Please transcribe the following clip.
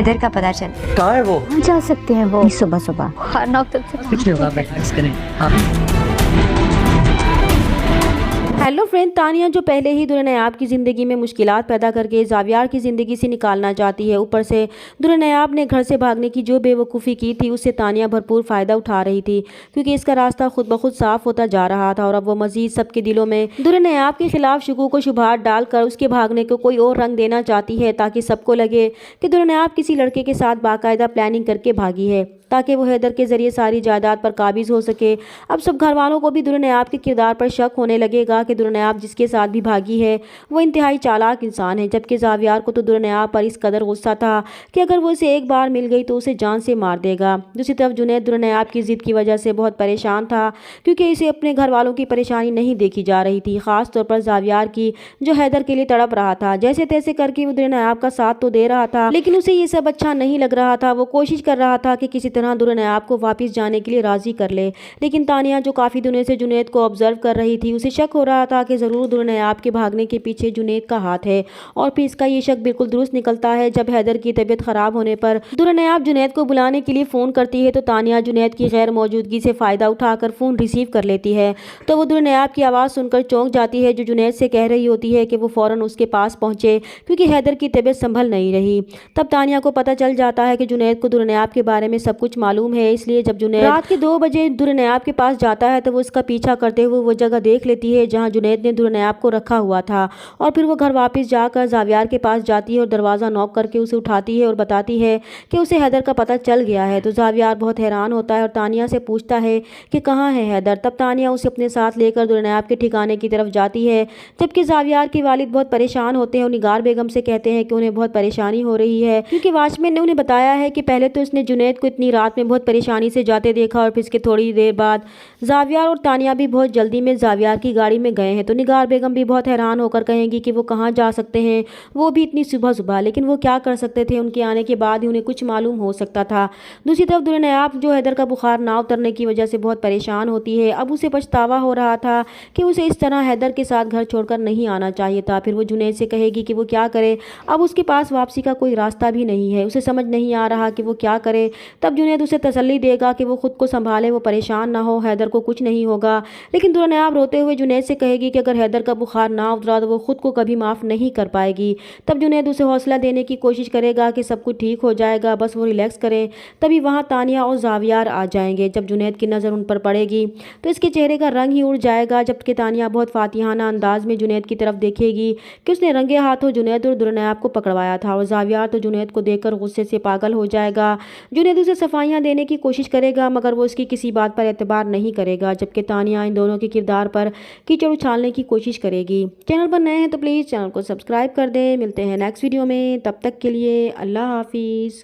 हैदर का पता चल। कहाँ है वो? कहाँ जा सकते हैं वो सुबह सुबह? बुखार नौक तक से कुछ नहीं होगा, रिलैक्स करें आप। हेलो फ्रेंड, तानिया जो पहले ही दुल्हन नयाब की ज़िंदगी में मुश्किलात पैदा करके ज़ावियार की ज़िंदगी से निकालना चाहती है। ऊपर से दुल्हन नयाब ने घर से भागने की जो बेवकूफ़ी की थी उससे तानिया भरपूर फ़ायदा उठा रही थी, क्योंकि इसका रास्ता खुद ब खुद साफ होता जा रहा था। और अब वो मज़ीद सबके दिलों में दुल्हन नयाब के खिलाफ शकूक व शुबहात डालकर उसके भागने को कोई और रंग देना चाहती है, ताकि सबको लगे कि दुल्हन नयाब किसी लड़के के साथ बाकायदा प्लानिंग करके भागी है, ताकि वो हैदर के ज़रिए सारी जायदाद पर काबिज हो सके। अब सब घर वालों को भी दुल्हन नयाब के किरदार पर शक होने लगेगा कि दुल्हन नयाब जिसके साथ भी भागी है वो इंतहाई चालाक इंसान है, जबकि ज़ावियार को तो दुल्हन नयाब पर इस कदर गुस्सा था कि अगर वो उसे एक बार मिल गई तो उसे जान से मार देगा। दूसरी तरफ जुनैद दुल्हन नयाब की ज़िद की वजह से बहुत परेशान था, क्योंकि इसे अपने घर वालों की परेशानी नहीं देखी जा रही थी, ख़ास तौर पर ज़ावियार की, जो हैदर के लिए तड़प रहा था। जैसे तैसे करके वो दुल्हन नयाब का साथ तो दे रहा था, लेकिन उसे ये सब अच्छा नहीं लग रहा था। वो कोशिश कर रहा था कि किसी तरह दुल्हन नयाब को वापस जाने के लिए राज़ी कर ले, लेकिन तानिया जो काफ़ी दिनों से जुनैद को ऑब्जर्व कर रही थी, उसे शक हो रहा था कि ज़रूर दुल्हन नयाब के भागने के पीछे जुनैद का हाथ है। और फिर इसका ये शक बिल्कुल दुरुस्त निकलता है जब हैदर की तबीयत ख़राब होने पर दुल्हन नयाब जुनैद को बुलाने के लिए फ़ोन करती है, तो तानिया जुनैद की गैर मौजूदगी से फ़ायदा उठाकर फ़ोन रिसीव कर लेती है। तो वो दुल्हन नयाब की आवाज़ सुनकर चौंक जाती है, जो जुनैद से कह रही होती है कि वो फ़ौरन उसके पास पहुँचे, क्योंकि हैदर की तबीयत संभल नहीं रही। तब तानिया को पता चल जाता है कि जुनैद को दुल्हन नयाब के बारे में सब कुछ मालूम है, इसलिए जब जुनैद रात के 2 बजे दुल्हन नयाब के पास जाता है तो वो उसका पीछा करते हुए वो जगह देख लेती है जहाँ जुनैद ने दुल्हन नयाब को रखा हुआ था। और फिर वो घर वापस जाकर ज़ावियार के पास जाती है और दरवाज़ा नॉक करके उसे उठाती है और बताती है कि उसे हैदर का पता चल गया है। तो ज़ावियार बहुत हैरान होता है और तानिया से पूछता है कि कहाँ है हैदर। तब तानिया उसे अपने साथ लेकर दुल्हन नयाब के ठिकाने की तरफ जाती है, जबकि ज़ावियार के वालिद बहुत परेशान होते हैं और निगार बेगम से कहते हैं कि उन्हें बहुत परेशानी हो रही है, क्योंकि वॉचमैन ने उन्हें बताया है कि पहले तो उसने जुनैद को इतनी रात में बहुत परेशानी से जाते देखा, और फिर इसके थोड़ी देर बाद ज़ावियार और तानिया भी बहुत जल्दी में ज़ावियार की गाड़ी में गए हैं। तो निगार बेगम भी बहुत हैरान होकर कहेंगी कि वो कहाँ जा सकते हैं, वो भी इतनी सुबह सुबह, लेकिन वो क्या कर सकते थे, उनके आने के बाद ही उन्हें कुछ मालूम हो सकता था। दूसरी तरफ दुल्हन नयाब जो हैदर का बुखार ना उतरने की वजह से बहुत परेशान होती है। अब उसे पछतावा हो रहा था कि उसे इस तरह हैदर के साथ घर छोड़कर नहीं आना चाहिए था। फिर वो जुनैद से कहेगी कि वो क्या करे, अब उसके पास वापसी का कोई रास्ता भी नहीं है, उसे समझ नहीं आ रहा कि वो क्या करे। तब जुनैद उसे तसल्ली देगा कि वो खुद को संभाले, वो परेशान ना हो, हैदर को कुछ नहीं होगा। लेकिन दुल्हन नयाब रोते हुए जुनैद से कहेगी कि अगर हैदर का बुखार ना उतरा तो वो खुद को कभी माफ़ नहीं कर पाएगी। तब जुनैद उसे हौसला देने की कोशिश करेगा कि सब कुछ ठीक हो जाएगा, बस वो रिलैक्स करें। तभी वहाँ तानिया और ज़ावियार आ जाएंगे। जब जुनैद की नज़र उन पर पड़ेगी तो इसके चेहरे का रंग ही उड़ जाएगा, जबकि तानिया बहुत फातिहाना अंदाज में जुनैद की तरफ देखेगी कि उसने रंगे हाथों जुनैद और दुल्हन नयाब को पकड़वाया था। और ज़ावियार तो जुनैद को देखकर गुस्से से पागल हो जाएगा। जुनैद उसे सफाइयाँ देने की कोशिश करेगा, मगर वो उसकी किसी बात पर एतबार नहीं करेगा, जबकि तानिया इन दोनों के किरदार पर कीचड़ उछालने की कोशिश करेगी। चैनल पर नए हैं तो प्लीज़ चैनल को सब्सक्राइब कर दें। मिलते हैं नेक्स्ट वीडियो में, तब तक के लिए अल्लाह हाफिज़।